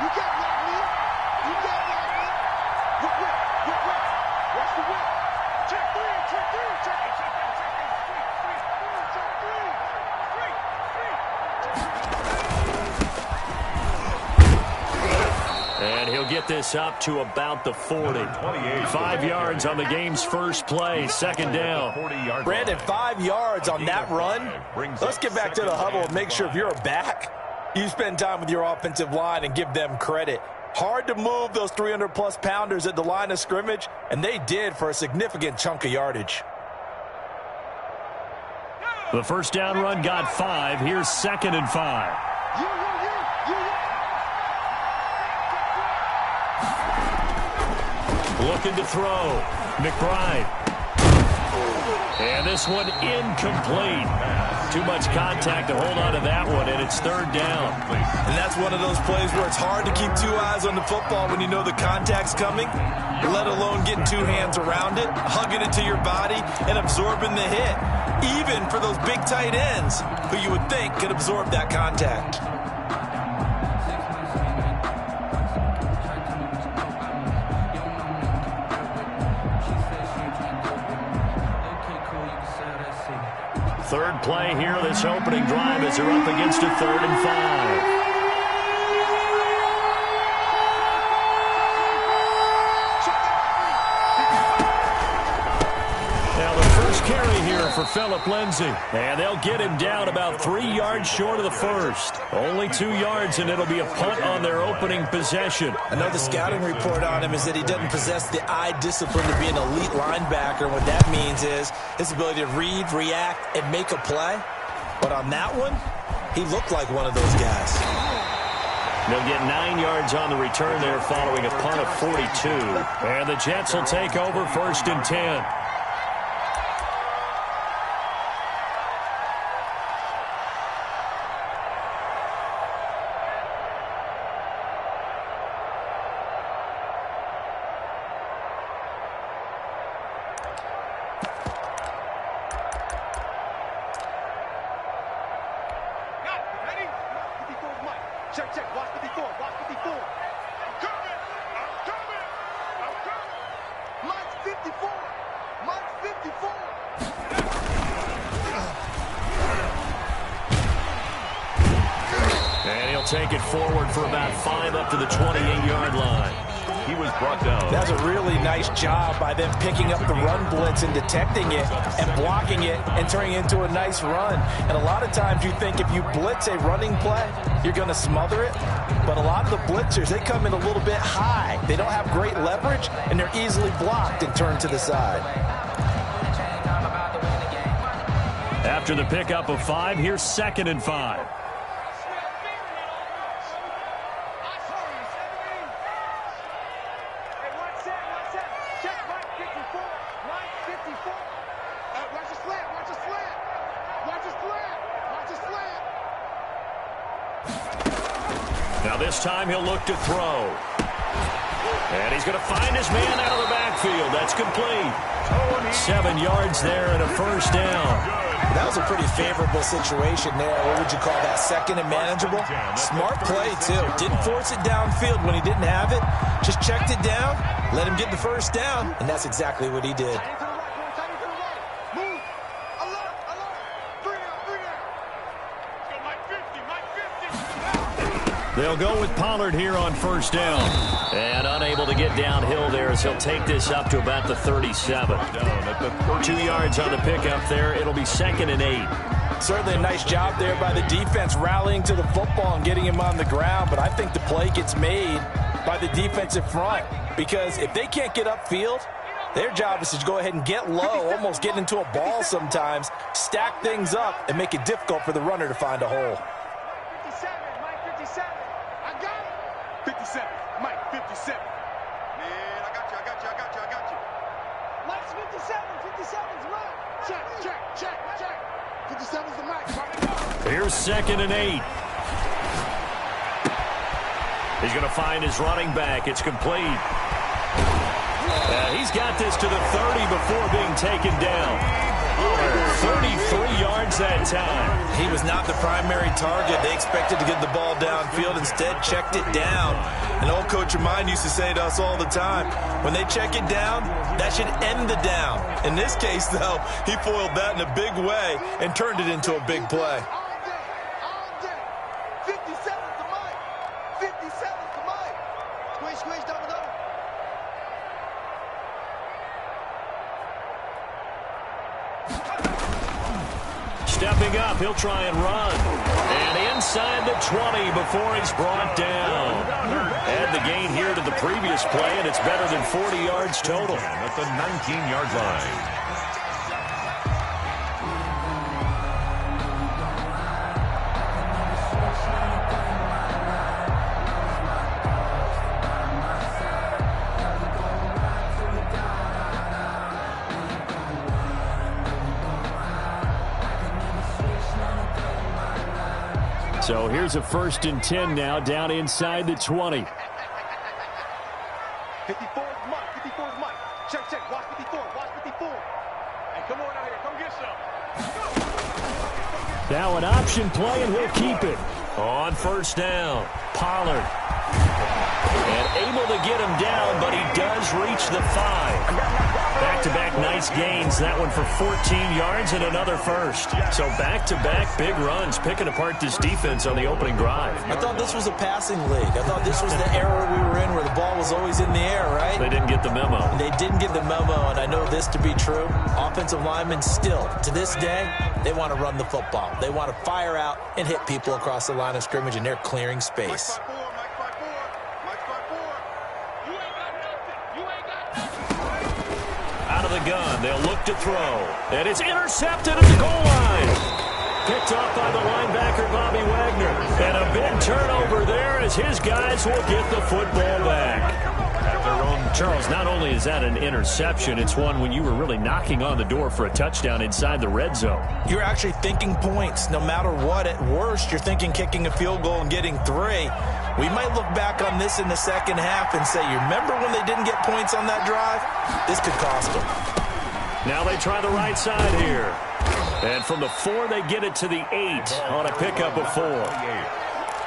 You can't block me. You can't block me. Whip, whip, whip, whip. Watch the whip. Check three, check three, check it, check it, check it. Check three. And he'll get this up to about the 40. 5 yards on the game's first play. Second down. Brandon, 5 yards on that run. Let's get back to the huddle and make sure if you're a back, you spend time with your offensive line and give them credit. Hard to move those 300-plus pounders at the line of scrimmage, and they did for a significant chunk of yardage. The first down run got 5. Here's 2nd and 5. Looking to throw. McBride. And this one incomplete. Too much contact to hold on to that one, and it's 3rd down. And that's one of those plays where it's hard to keep 2 eyes on the football when you know the contact's coming, let alone getting 2 hands around it, hugging it to your body, and absorbing the hit, even for those big tight ends who you would think could absorb that contact. Third play here, this opening drive as they're up against a 3rd and 5. Now the first carry here for Phillip Lindsay. And they'll get him down about 3 yards short of the first. Only 2 yards, and it'll be a punt on their opening possession. I know the scouting report on him is that he doesn't possess the eye discipline to be an elite linebacker. What that means is his ability to read, react, and make a play. But on that one, he looked like one of those guys. They'll get 9 yards on the return there following a punt of 42. And the Jets will take over 1st and 10. Check, check. Watch 54. Watch 54. I'm coming. I'm coming. I'm coming. Mike's 54. Mike's 54. And he'll take it forward for about 5 up to the 28-yard line. He was brought down. That's a really nice job by them picking up the run blitz and detecting it and blocking it and turning it into a nice run. And a lot of times you think if you blitz a running play, you're going to smother it. But a lot of the blitzers, they come in a little bit high. They don't have great leverage, and they're easily blocked and turned to the side. After the pickup of 5, here's 2nd and 5. Now this time he'll look to throw. And he's going to find his man out of the backfield. That's complete. 7 yards there and a first down. That was a pretty favorable situation there. What would you call that? 2nd and manageable? Smart play, too. Didn't force it downfield when he didn't have it. Just checked it down, let him get the first down, and that's exactly what he did. They'll go with Pollard here on first down. And unable to get downhill there as he'll take this up to about the 37. 2 yards on the pickup there. It'll be 2nd and 8. Certainly a nice job there by the defense rallying to the football and getting him on the ground. But I think the play gets made by the defensive front. Because if they can't get upfield, their job is to go ahead and get low, almost get into a ball sometimes, stack things up, and make it difficult for the runner to find a hole. 57. Mike, 57. Man, I got you. Mike's 57. 57's Mike. Check. 57's the Mike. Here's 2nd and 8. He's going to find his running back. It's complete. He's got this to the 30 before being taken down. Pollard, 33 yards that time. He was not the primary target. They expected to get the ball downfield. Instead, checked it down. An old coach of mine used to say to us all the time, when they check it down, that should end the down. In this case, though, he foiled that in a big way and turned it into a big play. All day. 57's the mic. 57's the mic. Squeeze, squeeze, double, double. Stepping up, he'll try and run. And inside the 20 before he's brought down. Add the gain here to the previous play, and it's better than 40 yards total. At the 19-yard line. So here's a 1st and 10 now, down inside the 20. 54 is Mike. 54 is Mike. Check, check. Watch 54. Watch 54. Hey, come on out here. Come get some. Now an option play, and he'll keep it. On 1st down, Pollard. And able to get him down, but he does reach the 5. Back-to-back nice gains. That one for 14 yards and another 1st. So back-to-back big runs, picking apart this defense on the opening drive. I thought this was a passing league. I thought this was the era we were in where the ball was always in the air, right? They didn't get the memo. They didn't get the memo, and I know this to be true. Offensive linemen still, to this day, they want to run the football. They want to fire out and hit people across the line of scrimmage, and they're clearing space. Out of the gun, they'll look to throw. And it's intercepted at the goal line. Picked off by the linebacker, Bobby Wagner. And a big turnover there as his guys will get the football back. Charles, not only is that an interception, it's one when you were really knocking on the door for a touchdown inside the red zone. You're actually thinking points. No matter what, at worst, you're thinking kicking a field goal and getting 3. We might look back on this in the second half and say, you remember when they didn't get points on that drive? This could cost them. Now they try the right side here. And from the 4, they get it to the 8 on a pickup of 4.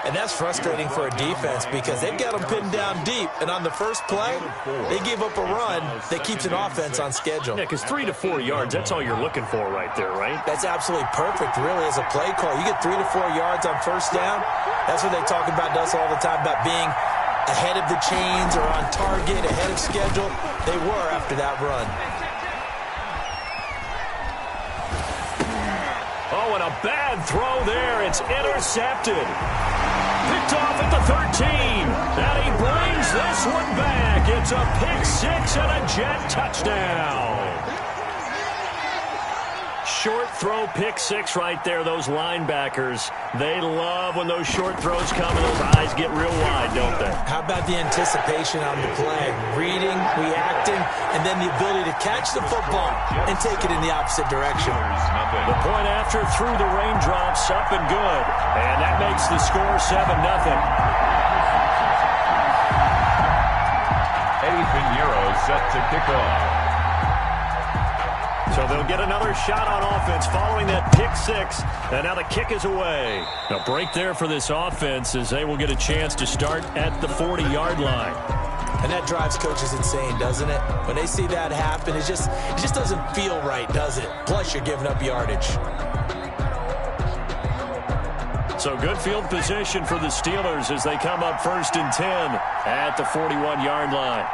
And that's frustrating for a defense because they've got them pinned down deep. And on the first play, they gave up a run that keeps an offense on schedule. Yeah, because 3 to 4 yards, that's all you're looking for right there, right? That's absolutely perfect, really, as a play call. You get 3 to 4 yards on 1st down. That's what they talk about to us all the time, about being ahead of the chains or on target, ahead of schedule. They were after that run. Oh, and a bad throw there. It's intercepted. Picked off at the 13. And he brings this one back. It's a pick 6 and a Jet touchdown. Short throw, pick 6 right there. Those linebackers, they love when those short throws come and those eyes get real wide, don't they? How about the anticipation on the play? Reading, reacting, and then the ability to catch the football and take it in the opposite direction. The point after through the raindrops, up and good. And that makes the score 7-0. Eddie Pinheiro set to kick off. So they'll get another shot on offense following that pick 6. And now the kick is away. A break there for this offense as they will get a chance to start at the 40-yard line. And that drives coaches insane, doesn't it? When they see that happen, it just doesn't feel right, does it? Plus, you're giving up yardage. So good field position for the Steelers as they come up 1st and 10 at the 41-yard line.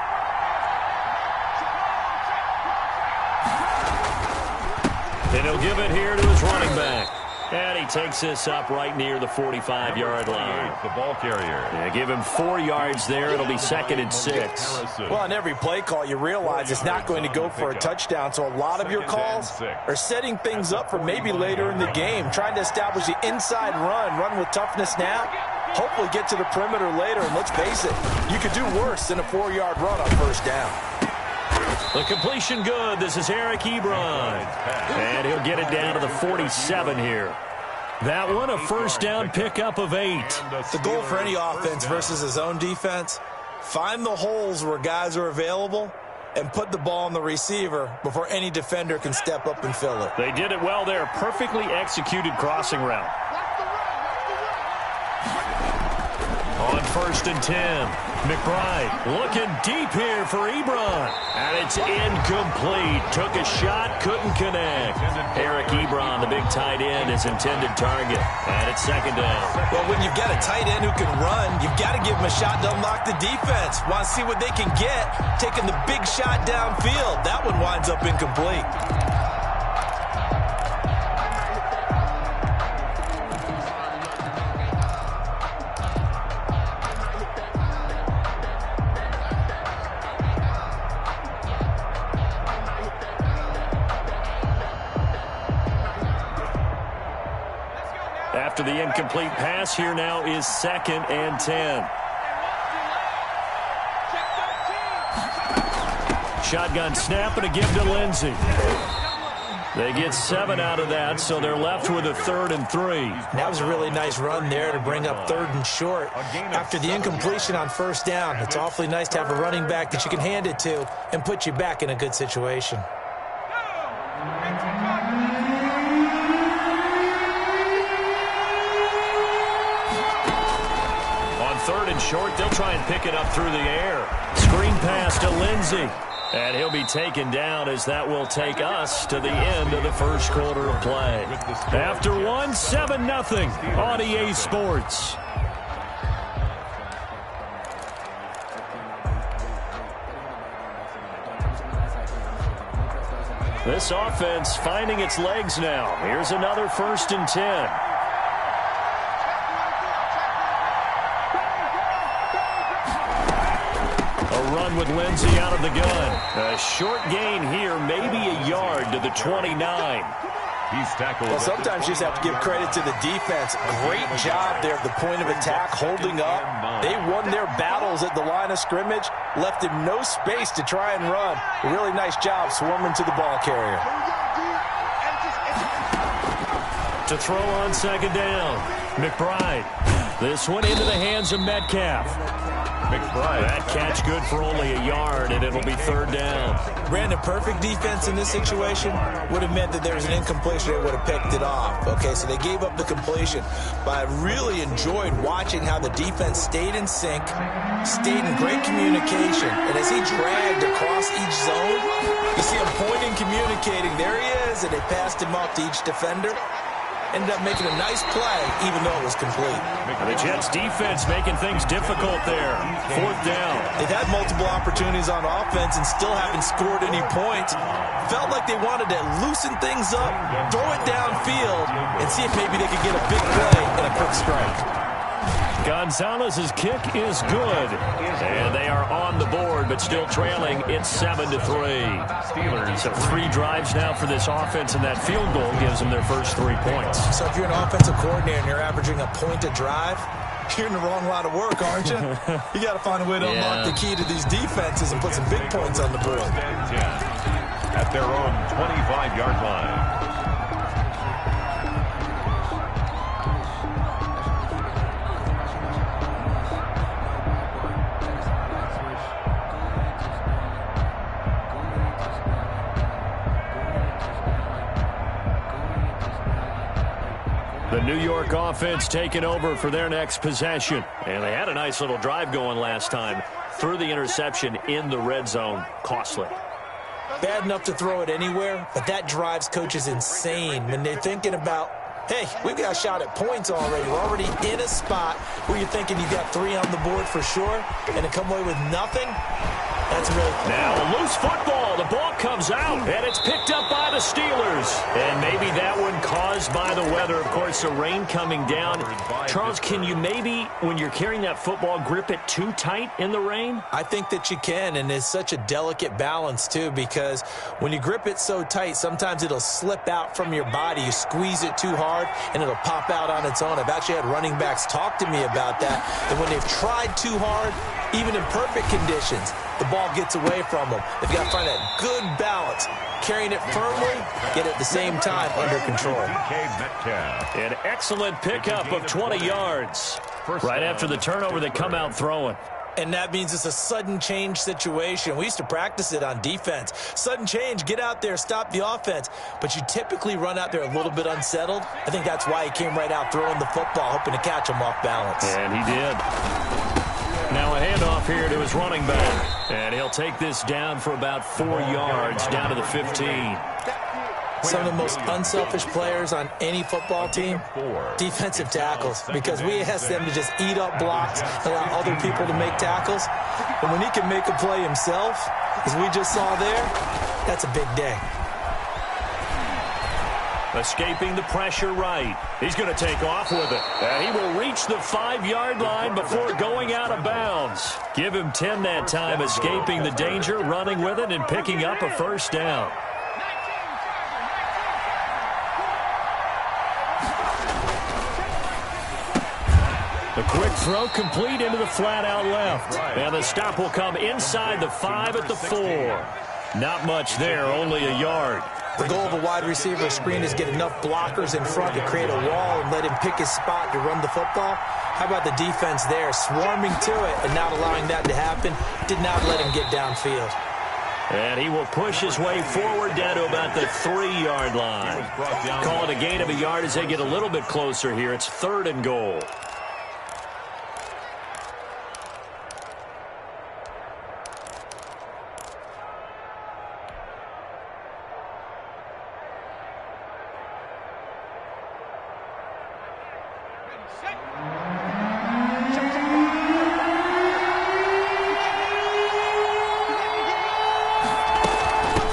And he'll give it here to his running back. And he takes this up right near the 45-yard line. The ball carrier. Yeah, give him 4 yards there. It'll be 2nd and 6. Well, on every play call, you realize it's not going to go for a touchdown. So a lot of your calls are setting things up for maybe later in the game, trying to establish the inside run with toughness now. Hopefully get to the perimeter later. And let's face it, you could do worse than a 4-yard run on 1st down. The completion good. This is Eric Ebron. And he'll get it down to the 47 here. That one, a 1st down pickup of 8. The goal for any offense versus his own defense, find the holes where guys are available and put the ball on the receiver before any defender can step up and fill it. They did it well there. Perfectly executed crossing route. On 1st and 10, McBride looking deep here for Ebron. And it's incomplete. Took a shot, couldn't connect. Eric Ebron, the big tight end, his intended target. And it's 2nd down. Well, when you've got a tight end who can run, you've got to give him a shot to unlock the defense. Want to see what they can get, taking the big shot downfield. That one winds up incomplete. After the incomplete pass, here now is 2nd and 10. Shotgun snap and a give to Lindsey. They get 7 out of that, so they're left with a 3rd and 3. That was a really nice run there to bring up 3rd and short. After the incompletion on 1st down, it's awfully nice to have a running back that you can hand it to and put you back in a good situation. On 3rd and short, they'll try and pick it up through the air. Screen pass to Lindsey. And he'll be taken down as that will take us to the end of the 1st quarter of play. After 1, 7-0 on EA Sports. This offense finding its legs now. Here's another 1st and 10. Run with Lindsey out of the gun. A short gain here, maybe a yard to the 29. He's tackled. Well, sometimes you just have to give credit to the defense. Great job there at the point of attack, holding up. They won their battles at the line of scrimmage, left him no space to try and run. A really nice job swarming to the ball carrier. To throw on 2nd down, McBride. This one into the hands of Metcalf. McBride. That catch good for only a yard, and it'll be 3rd down. Brandon, perfect defense in this situation would have meant that there was an incompletion. They would have picked it off. Okay, so they gave up the completion. But I really enjoyed watching how the defense stayed in sync, stayed in great communication. And as he dragged across each zone, you see him pointing, communicating. There he is, and they passed him off to each defender. Ended up making a nice play, even though it was complete. The Jets defense making things difficult there. 4th down. They've had multiple opportunities on offense and still haven't scored any points. Felt like they wanted to loosen things up, throw it downfield, and see if maybe they could get a big play and a quick strike. Gonzalez's kick is good. And they are on the board, but still trailing. It's 7-3. Steelers. So 3 drives now for this offense, and that field goal gives them their first 3 points. So if you're an offensive coordinator and you're averaging a point a drive, you're in the wrong line of work, aren't you? You got to find a way to unlock the key to these defenses and put some big points on the board. At their own 25-yard line. The New York offense taking over for their next possession. And they had a nice little drive going last time. Threw the interception in the red zone. Costly. Bad enough to throw it anywhere, but that drives coaches insane when they're thinking about, hey, we've got a shot at points already. We're already in a spot where you're thinking you've got 3 on the board for sure, and to come away with nothing, that's really cool. Now a loose football. The ball comes out, and it's picked up by the Steelers. And maybe that one caused by the weather. Of course, the rain coming down. Charles, can you maybe, when you're carrying that football, grip it too tight in the rain? I think that you can, and it's such a delicate balance, too, because when you grip it so tight, sometimes it'll slip out from your body. You squeeze it too hard, and it'll pop out on its own. I've actually had running backs talk to me about that when they've tried too hard, even in perfect conditions, the ball gets away from them. They've got to find that good balance, carrying it firmly, yet at the same time under control. An excellent pickup of 20 yards. Right after the turnover, they come out throwing. And that means it's a sudden change situation. We used to practice it on defense. Sudden change, get out there, stop the offense. But you typically run out there a little bit unsettled. I think that's why he came right out throwing the football, hoping to catch him off balance. And he did. Now a handoff here to his running back. And he'll take this down for about 4 yards, down to the 15. Some of the most unselfish players on any football team, defensive tackles, because we ask them to just eat up blocks, allow other people to make tackles. And when he can make a play himself, as we just saw there, that's a big day. Escaping the pressure right. He's going to take off with it. And he will reach the 5-yard line before going out of bounds. Give him 10 that time, escaping the danger, running with it, and picking up a first down. The quick throw complete into the flat out left. And the stop will come inside the 5 at the 4. Not much there, only a yard. The goal of a wide receiver screen is get enough blockers in front to create a wall and let him pick his spot to run the football. How about the defense there, swarming to it and not allowing that to happen? Did not let him get downfield. And he will push his way forward down to about the 3-yard line. Call it a gain of a yard as they get a little bit closer here. It's 3rd and goal.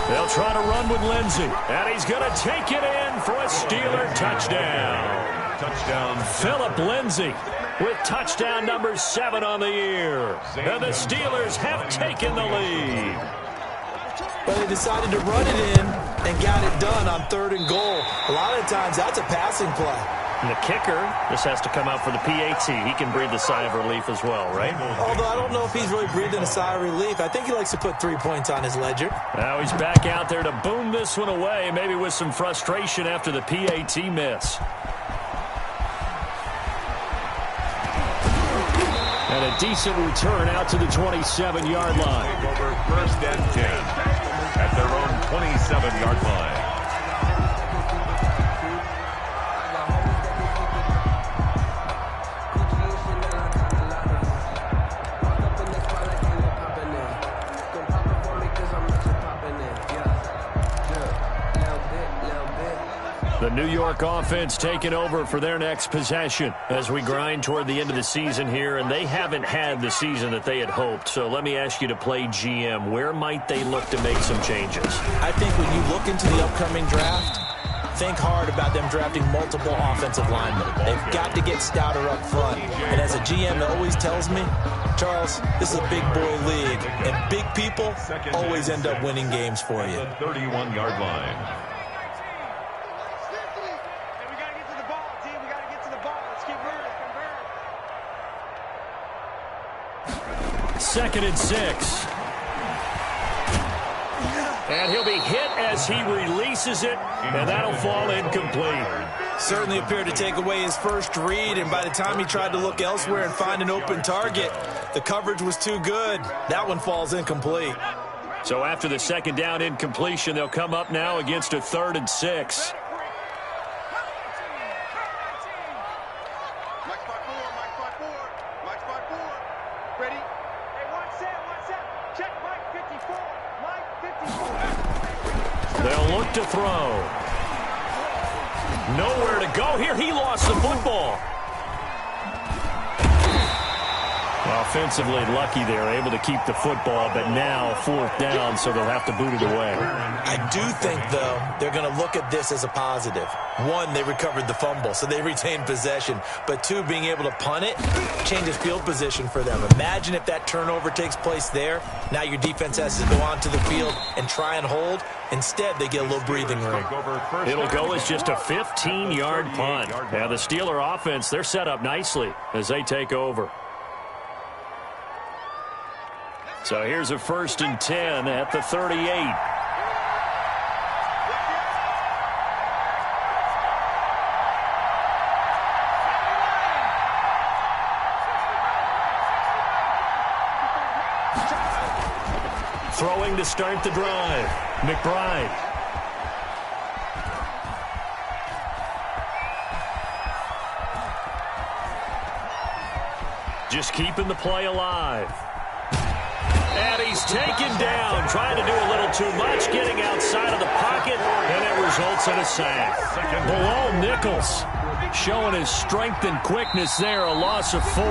They'll try to run with Lindsey, and he's going to take it in for a Steeler touchdown. Touchdown. Philip Lindsey with touchdown number 7 on the year. And the Steelers have taken the lead. But they decided to run it in and got it done on 3rd and goal. A lot of times that's a passing play. And the kicker, this has to come out for the PAT. He can breathe a sigh of relief as well, right? Although I don't know if he's really breathing a sigh of relief. I think he likes to put 3 points on his ledger. Now he's back out there to boom this one away, maybe with some frustration after the PAT miss. And a decent return out to the 27-yard line. Over 1st and 10 at their own 27-yard line. The New York offense taking over for their next possession as we grind toward the end of the season here, and they haven't had the season that they had hoped. So let me ask you to play GM. Where might they look to make some changes? I think when you look into the upcoming draft, think hard about them drafting multiple offensive linemen. They've got to get stouter up front. And as a GM that always tells me, Charles, this is a big boy league, and big people always end up winning games for you. The 31-yard line. 2nd and 6. And he'll be hit as he releases it, and that'll fall incomplete. Certainly appeared to take away his first read, and by the time he tried to look elsewhere and find an open target, the coverage was too good. That one falls incomplete. So after the 2nd down incompletion, they'll come up now against a 3rd and 6. They'll look to throw. Nowhere to go here. He lost the football. Offensively lucky they're able to keep the football, but now 4th down, so they'll have to boot it away. I do think, though, they're going to look at this as a positive. 1, they recovered the fumble, so they retained possession. But 2, being able to punt it changes field position for them. Imagine if that turnover takes place there. Now your defense has to go onto the field and try and hold. Instead, they get a little breathing room. It'll go as just a 15-yard punt. Now the Steeler offense, they're set up nicely as they take over. So here's a 1st and 10 at the 38. Throwing to start the drive, McBride. Just keeping the play alive. And he's taken down, trying to do a little too much, getting outside of the pocket, and it results in a sack. Below Nichols, showing his strength and quickness there, a loss of 4.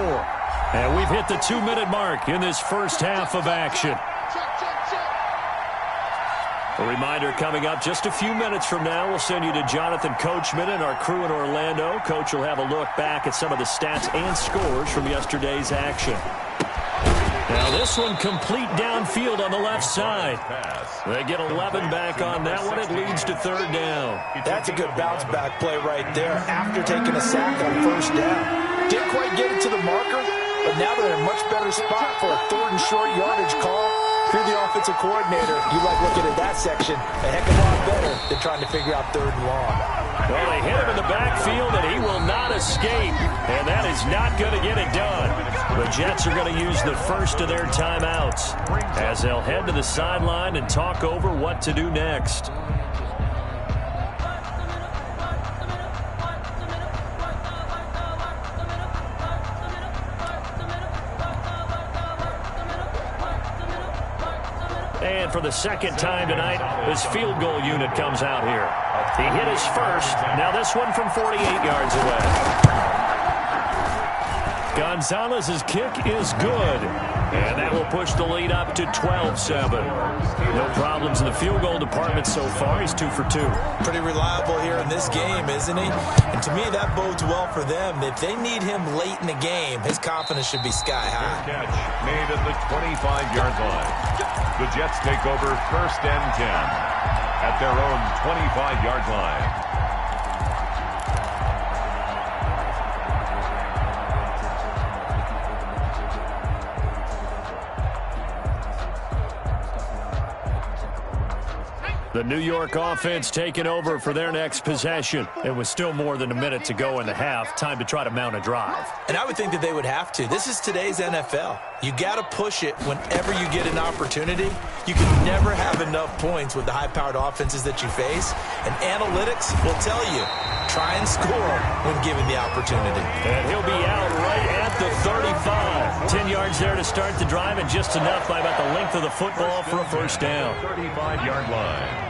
And we've hit the 2-minute mark in this first half of action. A reminder coming up just a few minutes from now. We'll send you to Jonathan Coachman and our crew in Orlando. Coach will have a look back at some of the stats and scores from yesterday's action. Now this one complete downfield on the left side. They get 11 back on that one. It leads to 3rd down. That's a good bounce back play right there after taking a sack on 1st down. Didn't quite get it to the marker, but now they're in a much better spot for a 3rd and short yardage call. If you're the offensive coordinator, you like looking at that section a heck of a lot better than trying to figure out 3rd and long. Well, they hit him in the backfield, and he will not escape. And that is not going to get it done. The Jets are going to use the first of their timeouts as they'll head to the sideline and talk over what to do next. And for the second time tonight, his field goal unit comes out here. He hit his first. Now this one from 48 yards away. Gonzalez's kick is good. And that will push the lead up to 12-7. No problems in the field goal department so far. He's 2 for 2. Pretty reliable here in this game, isn't he? And to me, that bodes well for them. If they need him late in the game, his confidence should be sky high. Catch made at the 25-yard line. The Jets take over 1st and 10 at their own 25-yard line. The New York offense taking over for their next possession. It was still more than a minute to go in the half. Time to try to mount a drive. And I would think that they would have to. This is today's NFL. You got to push it whenever you get an opportunity. You can never have enough points with the high-powered offenses that you face. And analytics will tell you, try and score when given the opportunity. And he'll be out right at the 35. 10 yards there to start the drive, and just enough by about the length of the football for a first down. 35-yard line.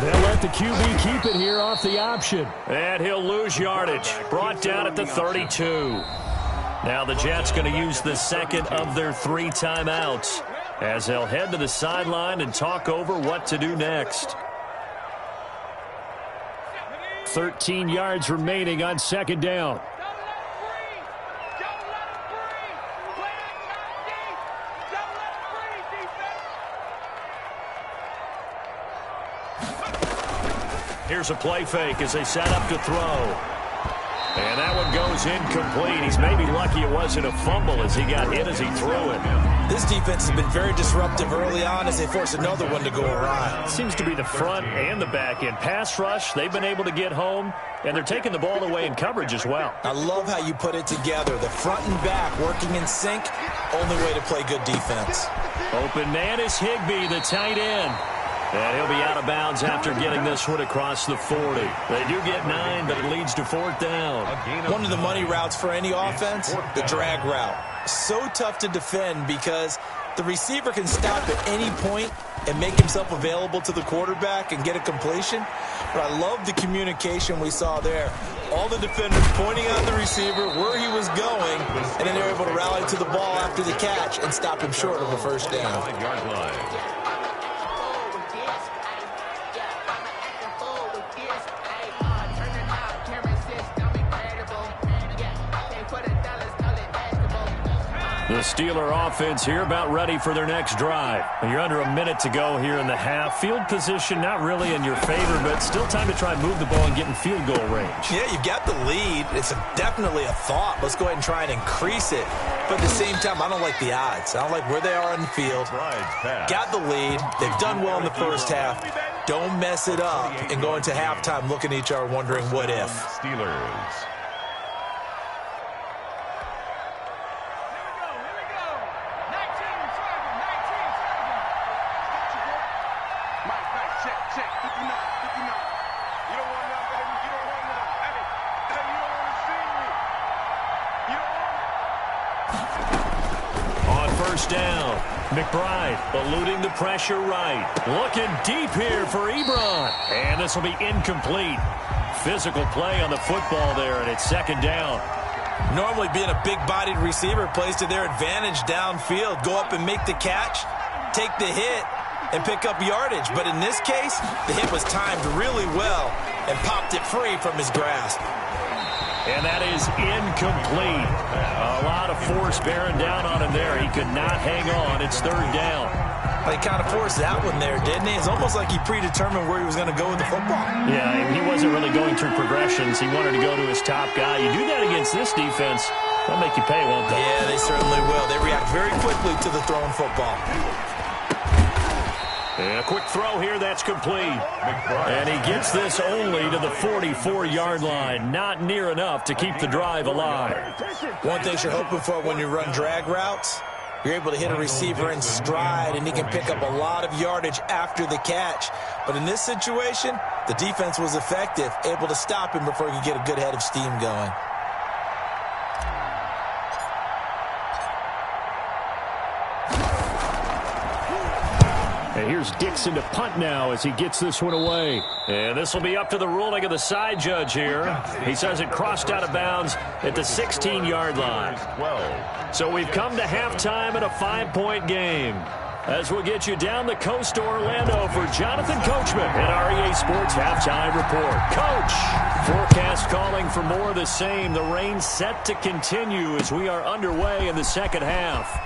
They'll let the QB keep it here off the option. And he'll lose yardage. Brought down at the 32. Now the Jets going to use the second of their 3 timeouts as they'll head to the sideline and talk over what to do next. 13 yards remaining on 2nd down. Here's a play fake as they set up to throw. And that one goes incomplete. He's maybe lucky it wasn't a fumble as he got hit as he threw it. This defense has been very disruptive early on as they force another one to go awry. Seems to be the front and the back end. Pass rush, they've been able to get home, and they're taking the ball away in coverage as well. I love how you put it together. The front and back working in sync, only way to play good defense. Open man is Higbee, the tight end. And he'll be out of bounds after getting this one across the 40. They do get 9, but it leads to 4th down. One of the money routes for any offense, the drag route. So tough to defend because the receiver can stop at any point and make himself available to the quarterback and get a completion. But I love the communication we saw there. All the defenders pointing out the receiver, where he was going, and then they're able to rally to the ball after the catch and stop him short of a first down. 5-yard line. The Steeler offense here about ready for their next drive. You're under a minute to go here in the half. Field position not really in your favor, but still time to try and move the ball and get in field goal range. Yeah, you've got the lead. It's definitely a thought. Let's go ahead and try and increase it. but at the same time, I don't like the odds. I don't like where they are on the field. Got the lead. They've done well in the first half. Don't mess it up and go into halftime looking at each other wondering what if. Steelers. Down. McBride eluding the pressure right. Looking deep here for Ebron. And this will be incomplete. Physical play on the football there, and it's second down. Normally being a big-bodied receiver plays to their advantage downfield. Go up and make the catch, take the hit, and pick up yardage. But in this case, the hit was timed really well and popped it free from his grasp. And that is incomplete. A lot of force bearing down on him there. He could not hang on. It's third down. He kind of forced that one there, didn't he? It's almost like he predetermined where he was going to go with the football. Yeah, he wasn't really going through progressions. He wanted to go to his top guy. You do that against this defense, they'll make you pay, won't they? Yeah, they certainly will. They react very quickly to the thrown football. And a quick throw here, that's complete. And he gets this only to the 44-yard line. Not near enough to keep the drive alive. One thing you're hoping for when you run drag routes, you're able to hit a receiver in stride, and he can pick up a lot of yardage after the catch. But in this situation, the defense was effective, able to stop him before he could get a good head of steam going. And here's Dixon to punt now as he gets this one away. And this will be up to the ruling of the side judge here. He says it crossed out of bounds at the 16-yard line. So we've come to halftime in a 5-point game. As we'll get you down the coast to Orlando for Jonathan Coachman at our EA Sports Halftime Report. Coach, forecast calling for more of the same. The rain set to continue as we are underway in the second half.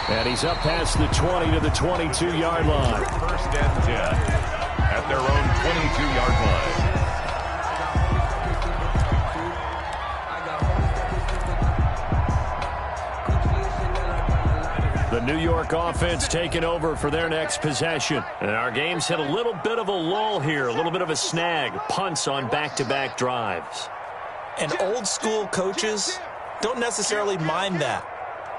And he's up past the 20 to the 22-yard line. First and 10 at their own 22-yard line. The New York offense taking over for their next possession. And our game's hit a little bit of a lull here, a little bit of a snag. Punts on back-to-back drives. And old-school coaches don't necessarily mind that.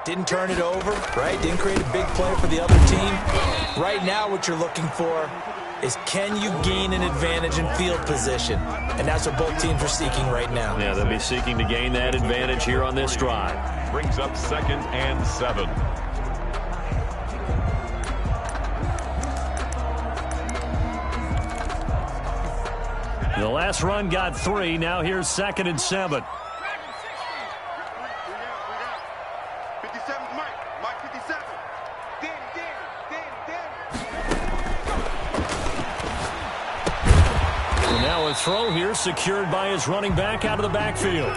Didn't turn it over, right? Didn't create a big play for the other team. Right now what you're looking for is can you gain an advantage in field position? And that's what both teams are seeking right now. Yeah, they'll be seeking to gain that advantage here on this drive. Brings up 2nd and 7. The last run got 3. Now here's 2nd and 7. Throw here secured by his running back out of the backfield.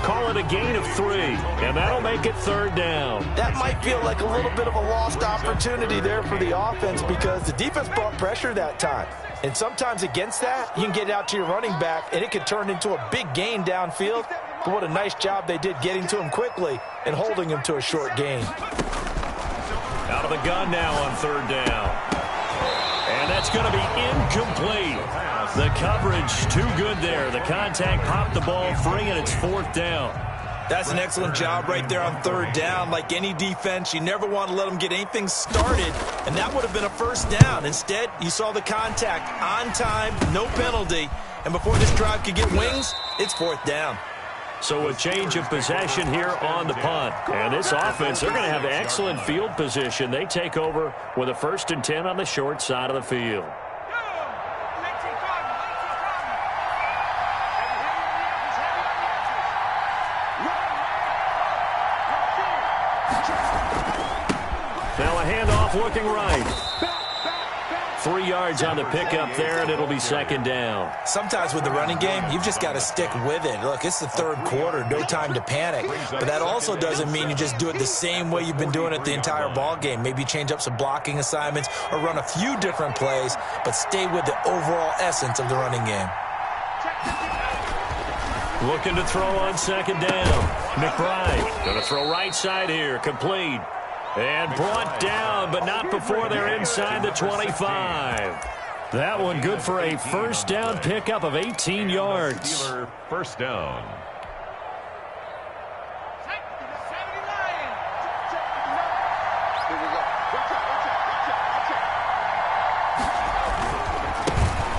Call it a gain of 3, and that'll make it third down. That might feel like a little bit of a lost opportunity there for the offense because the defense brought pressure that time. And sometimes against that, you can get it out to your running back, and it could turn into a big gain downfield. But what a nice job they did getting to him quickly and holding him to a short gain. Out of the gun now on third down. And that's going to be incomplete. The coverage too good there. The contact popped the ball free, and it's fourth down. That's an excellent job right there on third down. Like any defense, you never want to let them get anything started, and that would have been a first down. Instead, you saw the contact on time, no penalty, and before this drive could get wings, it's fourth down. So a change of possession here on the punt. And this offense, they're going to have excellent field position. They take over with a 1st and 10 on the short side of the field. Now a handoff looking right. 3 yards on the pickup there, and it'll be 2nd down. Sometimes with the running game, you've just got to stick with it. Look, it's the third quarter, no time to panic. But that also doesn't mean you just do it the same way you've been doing it the entire ball game. Maybe change up some blocking assignments or run a few different plays, but stay with the overall essence of the running game. Looking to throw on second down. McBride going to throw right side here. Complete. And brought down, but not before they're inside the 25. That one good for a first down pickup of 18 yards. First down.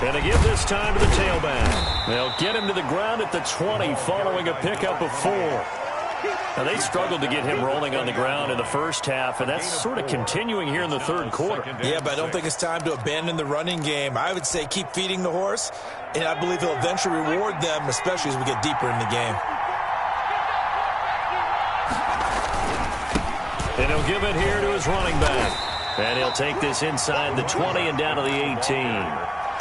And they give this time to the tailback. They'll get him to the ground at the 20 following a pickup of 4. Now, they struggled to get him rolling on the ground in the first half, and that's sort of continuing here in the third quarter. Yeah, but I don't think it's time to abandon the running game. I would say keep feeding the horse, and I believe he'll eventually reward them, especially as we get deeper in the game. And he'll give it here to his running back. And he'll take this inside the 20 and down to the 18.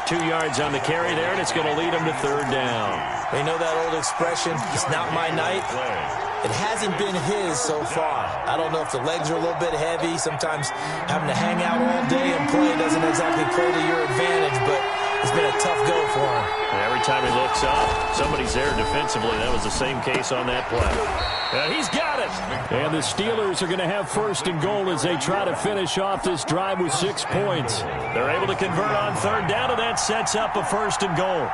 2 yards on the carry there, and it's going to lead him to third down. You know that old expression, it's not my night? It hasn't been his so far. I don't know if the legs are a little bit heavy. Sometimes having to hang out all day and play doesn't exactly play to your advantage, but it's been a tough go for him. And every time he looks up, somebody's there defensively. That was the same case on that play. And he's got it. And the Steelers are going to have first and goal as they try to finish off this drive with 6 points. They're able to convert on third down, and that sets up a first and goal.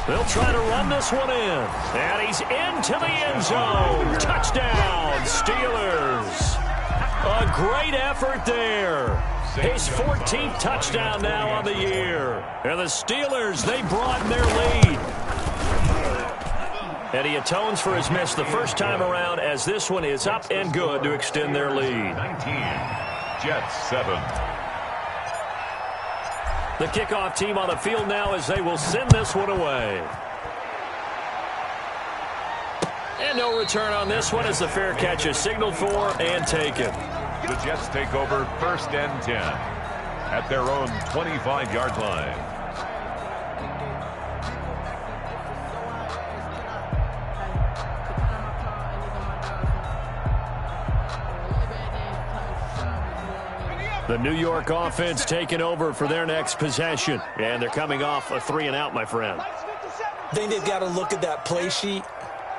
They'll try to run this one in. And he's into the end zone. Touchdown, Steelers. A great effort there. His 14th touchdown now on the year. And the Steelers, they broaden their lead. And he atones for his miss the first time around as this one is up and good to extend their lead. 19, Jets 7. The kickoff team on the field now as they will send this one away. And no return on this one as the fair catch is signaled for and taken. The Jets take over first and 10 at their own 25-yard line. The New York offense taking over for their next possession. And they're coming off a 3-and-out, my friend. I think they've got to look at that play sheet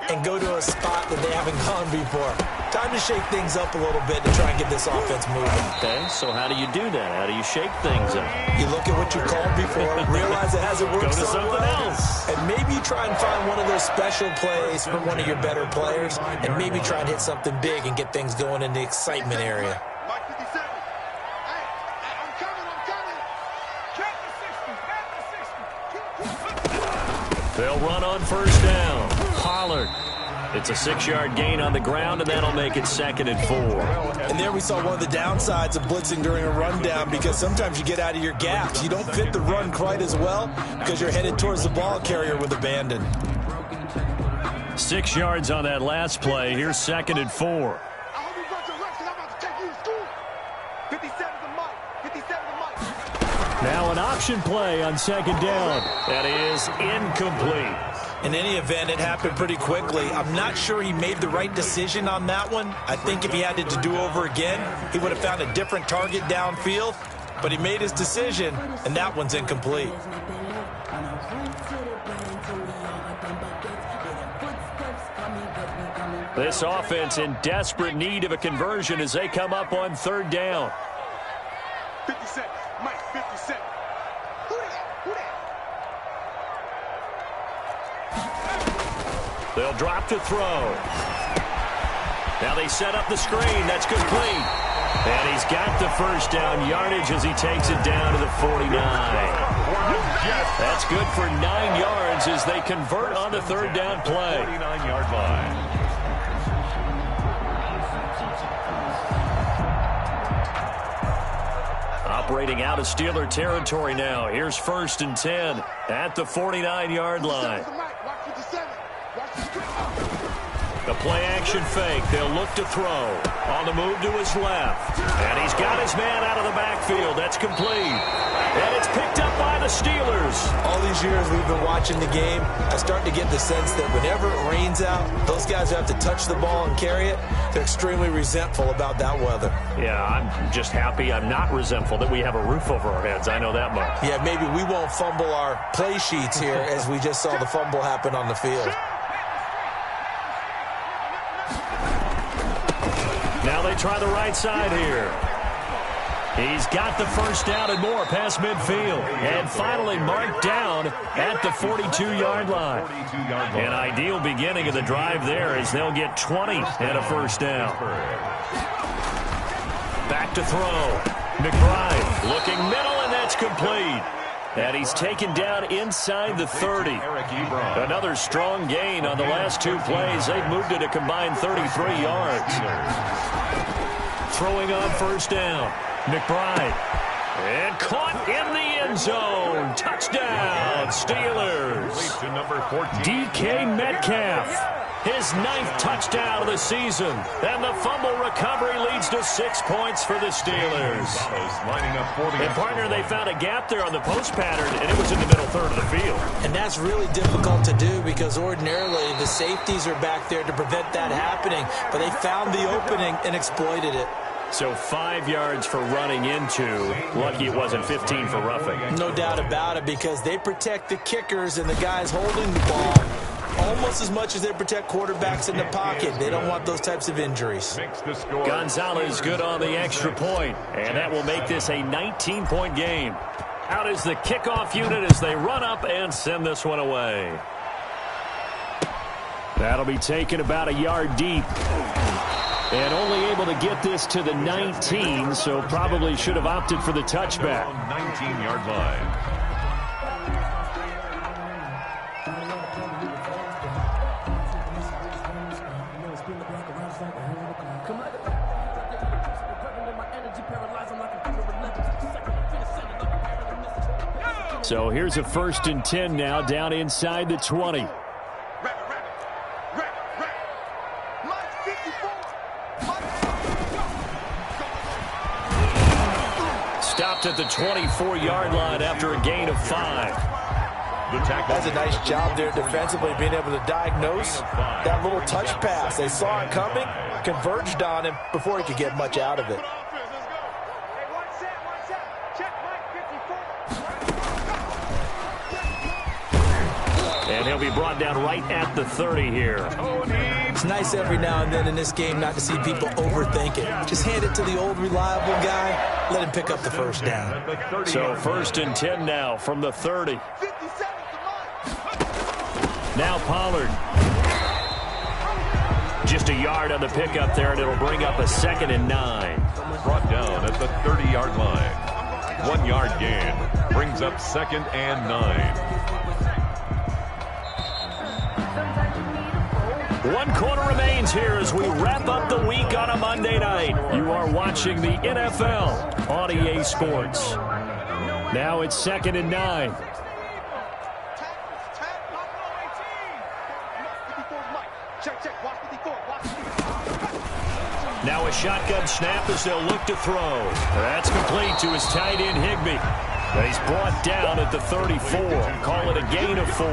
and go to a spot that they haven't gone before. Time to shake things up a little bit to try and get this offense moving. Okay, so how do you do that? How do you shake things up? You look at what you called before, realize it hasn't worked Go to something else. and maybe try and find one of those special plays from one of your better players, and maybe try and hit something big and get things going in the excitement area. They'll run on first down. Pollard. It's a 6-yard gain on the ground, and that'll make it 2nd and 4. And there we saw one of the downsides of blitzing during a rundown, because sometimes you get out of your gaps. You don't fit the run quite as well because you're headed towards the ball carrier with abandon. 6 yards on that last play. Here's 2nd and 4. Now an option play on 2nd down. That is incomplete. In any event, it happened pretty quickly. I'm not sure he made the right decision on that one. I think if he had it to do over again, he would have found a different target downfield. But he made his decision, and that one's incomplete. This offense in desperate need of a conversion as they come up on third down. 50 seconds. Mike, 50 seconds. Who that? They'll drop to throw. Now they set up the screen. That's complete. And he's got the first down yardage as he takes it down to the 49. That's good for 9 yards as they convert on the third down play. 49-yard line. Operating out of Steeler territory now. Here's 1st and 10 at the 49-yard line. The play-action fake. They'll look to throw. On the move to his left. And he's got his man out of the backfield. That's complete. And it's picked up by the Steelers. All these years we've been watching the game, I start to get the sense that whenever it rains out, those guys who have to touch the ball and carry it, they're extremely resentful about that weather. Yeah, I'm just happy I'm not resentful that we have a roof over our heads. I know that much. Yeah, maybe we won't fumble our play sheets here as we just saw the fumble happen on the field. Now they try the right side here. He's got the first down and more past midfield. And finally marked down at the 42-yard line. An ideal beginning of the drive there as they'll get 20 and a first down. Back to throw. McBride looking middle, and that's complete. And he's taken down inside the 30. Another strong gain on the last two plays. They've moved it a combined 33 yards. Throwing on first down. McBride. And caught in the end zone. Touchdown, Steelers. DK Metcalf. His 9th touchdown of the season. And the fumble recovery leads to 6 points for the Steelers. And partner, they found a gap there on the post pattern, and it was in the middle third of the field. And that's really difficult to do because ordinarily the safeties are back there to prevent that happening. But they found the opening and exploited it. So 5 yards for running into. Lucky it wasn't 15 for roughing. No doubt about it, because they protect the kickers and the guys holding the ball almost as much as they protect quarterbacks in the pocket. They don't want those types of injuries. Gonzalez good on the extra point, and that will make this a 19-point game. Out is the kickoff unit as they run up and send this one away. That'll be taken about a yard deep. And only able to get this to the 19, so probably should have opted for the touchback. 19-yard line. So here's a 1st and 10 now, down inside the 20. Stopped at the 24-yard line after a gain of 5. That's a nice job there defensively, being able to diagnose that little touch pass. They saw it coming, converged on him before he could get much out of it. And he'll be brought down right at the 30 here. It's nice every now and then in this game not to see people overthink it. Just hand it to the old reliable guy, let him pick up the first down. So 1st and 10 now from the 30. Now Pollard. Just a yard on the pickup there, and it'll bring up a 2nd and 9. Brought down at the 30-yard line. 1 yard gain. Brings up 2nd and 9. 1 quarter remains here as we wrap up the week on a Monday night. You are watching the NFL on EA Sports. Now it's 2nd and 9. Now a shotgun snap as they'll look to throw. That's complete to his tight end Higbee. He's brought down at the 34. Call it a gain of 4.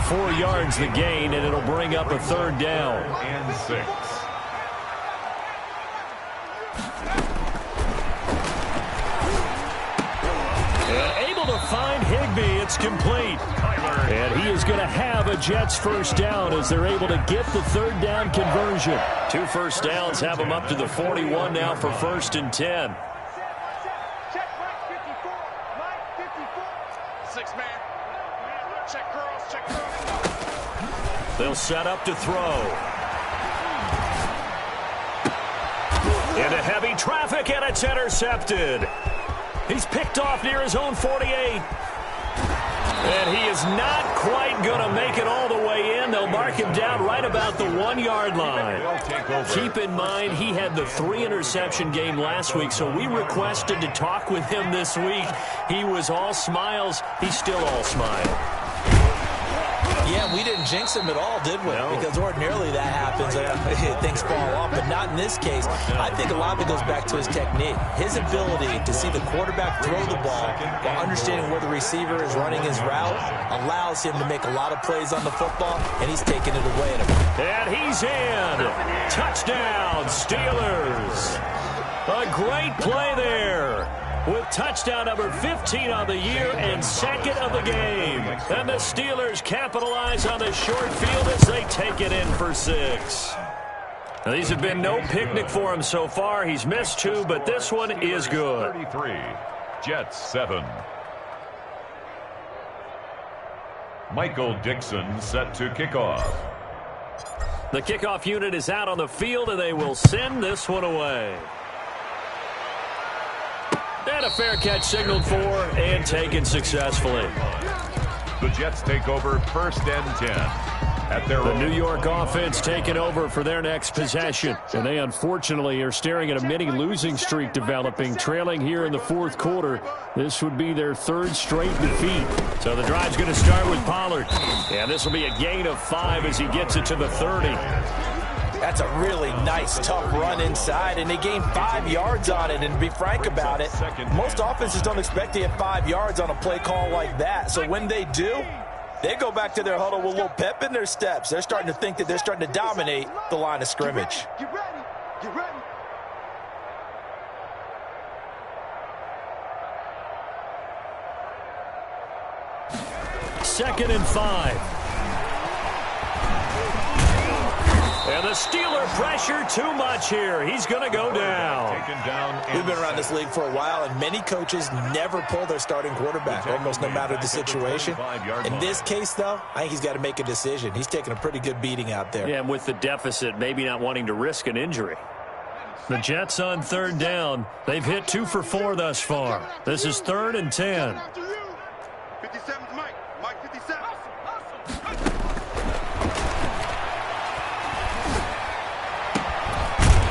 4 yards the gain, and it'll bring up a 3rd down. And 6. And able to find Higbee. It's complete. And he is going to have a Jets first down as they're able to get the 3rd down conversion. 2 first downs have them up to the 41 now for 1st and 10. They'll set up to throw. Into heavy traffic, and it's intercepted. He's picked off near his own 48. And he is not quite going to make it all the way in. They'll mark him down right about the 1 yard line. Keep in mind, he had the 3-interception game last week, so we requested to talk with him this week. He was all smiles. He's still all smile. Yeah, we didn't jinx him at all, did we? No. Because ordinarily that happens. Things fall off, but not in this case. I think a lot of it goes back to his technique. His ability to see the quarterback throw the ball while understanding where the receiver is running his route allows him to make a lot of plays on the football, and he's taking it away at him. And he's in. Touchdown, Steelers. A great play there, with touchdown number 15 on the year and second of the game. And the Steelers capitalize on the short field as they take it in for 6. Now, these have been no picnic for him so far. He's missed 2, but this one is good. 33, Jets 7. Michael Dixon set to kick off. The kickoff unit is out on the field, and they will send this one away. And a fair catch signaled for and taken successfully. The Jets take over 1st and 10 at their The own. New York offense taking over for their next possession. And they unfortunately are staring at a mini losing streak developing, trailing here in the 4th quarter. This would be their 3rd straight defeat. So the drive's going to start with Pollard. And this will be a gain of 5 as he gets it to the 30. That's a really nice, tough run inside, and they gained 5 yards on it. And to be frank about it, most offenses don't expect to get 5 yards on a play call like that. So when they do, they go back to their huddle with a little pep in their steps. They're starting to think that they're starting to dominate the line of scrimmage. Get ready. Get ready. Second and 5. And the Steeler pressure too much here. He's going to go down. Taken down. We've been around this league for a while, and many coaches never pull their starting quarterback, almost no matter the situation. In this case, though, I think he's got to make a decision. He's taking a pretty good beating out there. Yeah, and with the deficit, maybe not wanting to risk an injury. The Jets on 3rd down. They've hit 2 for 4 thus far. This is 3rd and 10. 57's Mike. Mike 57.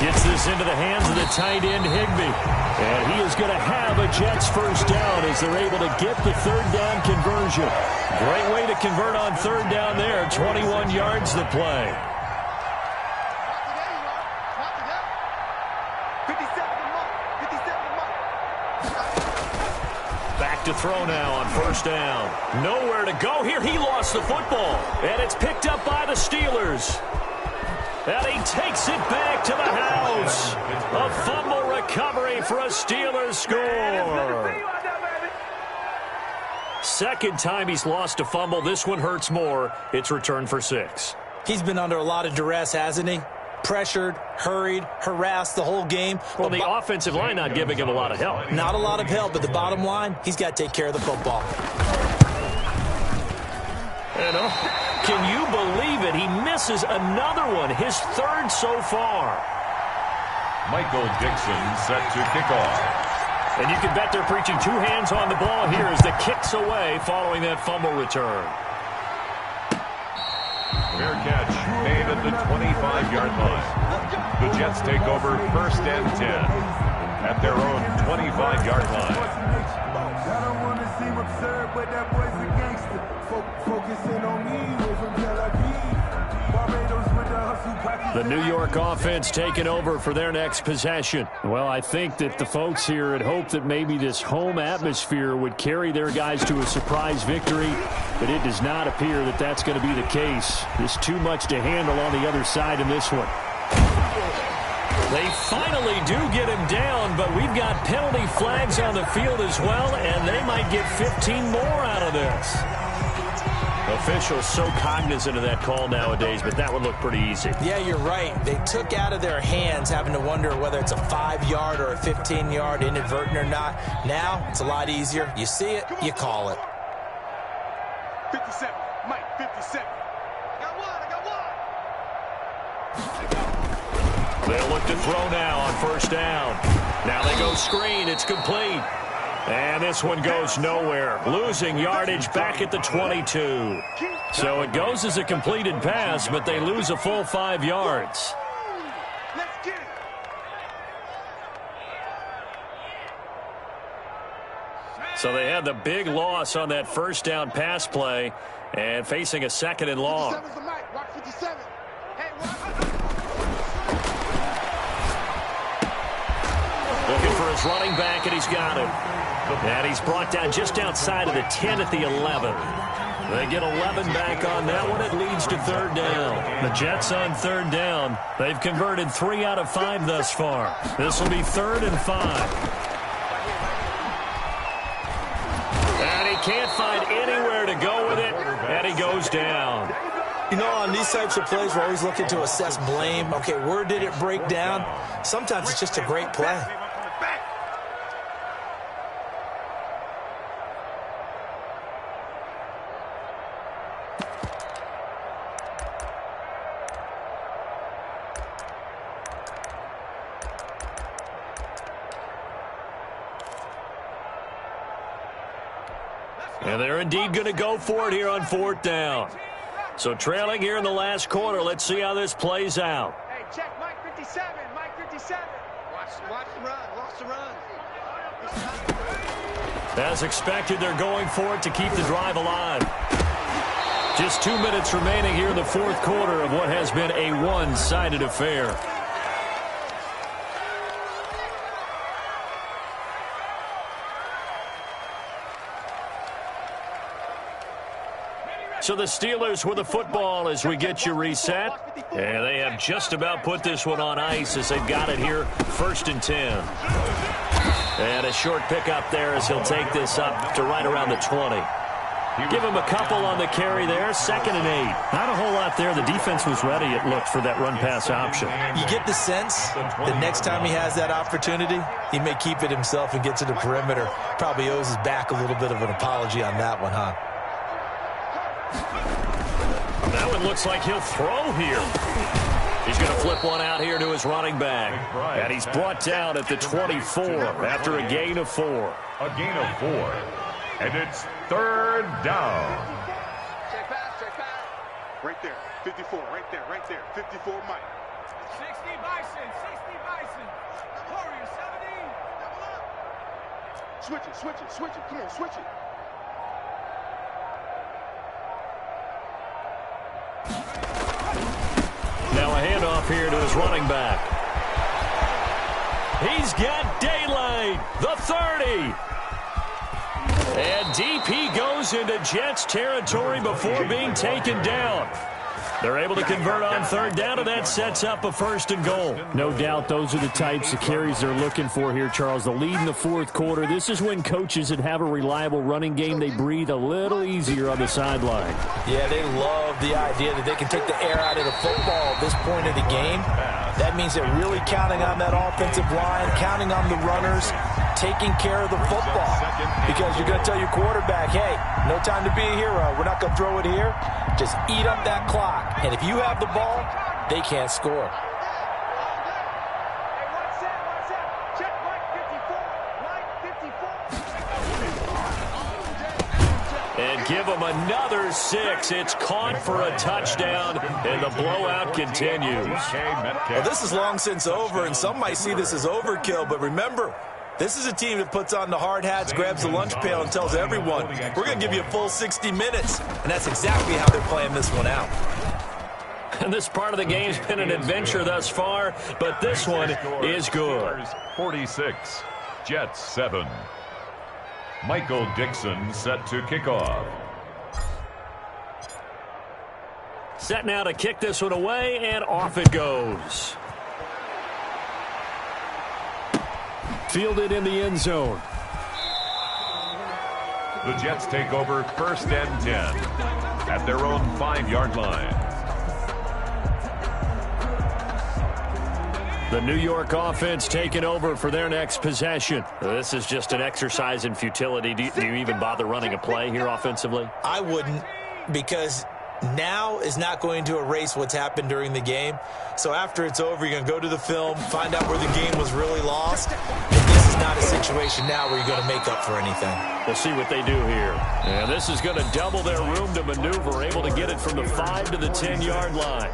Gets this into the hands of the tight end, Higbee. And he is going to have a Jets 1st down as they're able to get the 3rd down conversion. Great way to convert on 3rd down there. 21 yards the play. 57's Mike. 57's Mike. Back to throw now on 1st down. Nowhere to go here. He lost the football. And it's picked up by the Steelers. And he takes it back to the house. A fumble recovery for a Steelers score. Second time he's lost a fumble. This one hurts more. It's returned for 6. He's been under a lot of duress, hasn't he? Pressured, hurried, harassed the whole game. Well, the offensive line not giving him a lot of help. Not a lot of help, but the bottom line, he's got to take care of the football. Can you believe it? He misses another one, his 3rd so far. Michael Dixon set to kick off. And you can bet they're preaching 2 hands on the ball here as the kick's away following that fumble return. Fair catch made at the 25-yard line. The Jets take over 1st and 10 at their own 25-yard line. I don't want to seem absurd, but that boy's a gangster. Focusing on me, we're from Tel Aviv. Barbados with the hustle pocket. The New York offense taking over for their next possession. Well, I think that the folks here had hoped that maybe this home atmosphere would carry their guys to a surprise victory, but it does not appear that that's going to be the case. There's too much to handle on the other side in this one. They finally do get him down, but we've got penalty flags on the field as well, and they might get 15 more out of this. Officials so cognizant of that call nowadays, but that would look pretty easy. Yeah, you're right. They took out of their hands having to wonder whether it's a 5-yard or a 15-yard inadvertent or not. Now, it's a lot easier. You see it, you call it. 57. Mike 57. I got one. They'll look to throw now on 1st down. Now they go screen. It's complete. And this one goes nowhere. Losing yardage back at the 22. So it goes as a completed pass, but they lose a full 5 yards. Let's get it. So they had the big loss on that first down pass play and facing a second and long. 57's the mic. Watch 57. Hey, looking for his running back, and he's got him. And he's brought down just outside of the 10 at the 11. They get 11 back on that one. It leads to third down. The Jets on third down. They've converted 3 out of 5 thus far. This will be 3rd and 5. And he can't find anywhere to go with it, and he goes down. You know, on these types of plays, we're always looking to assess blame. Okay, where did it break down? Sometimes it's just a great play. And they're indeed going to go for it here on 4th down. So trailing here in the last quarter. Let's see how this plays out. hey, check Mike 57. Mike 57. Watch the run. Lost the run. As expected, they're going for it to keep the drive alive. Just 2 minutes remaining here in the 4th quarter of what has been a one-sided affair. So the Steelers with the football as we get you reset. And they have just about put this one on ice as they've got it here, 1st and 10. And a short pickup there as he'll take this up to right around the 20. Give him a couple on the carry there, 2nd and 8. Not a whole lot there. The defense was ready, it looked, for that run-pass option. You get the sense that next time he has that opportunity, he may keep it himself and get to the perimeter. Probably owes his back a little bit of an apology on that one, huh? That one looks like he'll throw here. He's going to flip one out here to his running back. And he's brought down at the 24 after a gain of 4. A gain of 4. And it's 3rd down. Check pass. Right there. 54. Right there. 54 Mike. 60 Bison. Warrior 17. Switch it. Come on, switch it. Now a handoff here to his running back. He's got daylight. The 30. And DP goes into Jets territory before being taken down. They're able to convert on 3rd down, and that sets up a 1st and goal. No doubt those are the types of carries they're looking for here, Charles. The lead in the 4th quarter. This is when coaches that have a reliable running game, they breathe a little easier on the sideline. Yeah, they love the idea that they can take the air out of the football at this point of the game. That means they're really counting on that offensive line, counting on the runners, taking care of the football. Because you're going to tell your quarterback, hey, no time to be a hero. We're not going to throw it here. Just eat up that clock. And if you have the ball, they can't score. Hey, one set. Check Mike 54. And give them another 6. It's caught for a touchdown, and the blowout continues. Well, this is long since over, and some might see this as overkill. But remember, this is a team that puts on the hard hats, grabs the lunch pail, and tells everyone, we're going to give you a full 60 minutes. And that's exactly how they're playing this one out. And this part of the game's been an adventure thus far, but this one is good. 46, Jets 7. Michael Dixon set to kick off. Set now to kick this one away, and off it goes. Fielded in the end zone. The Jets take over 1st and 10 at their own 5-yard line. The New York offense taking over for their next possession. This is just an exercise in futility. Do you even bother running a play here offensively? I wouldn't, because now is not going to erase what's happened during the game. So after it's over, you're going to go to the film, find out where the game was really lost. But this is not a situation now where you're going to make up for anything. We'll see what they do here. And this is going to double their room to maneuver, able to get it from the 5 to the 10-yard line.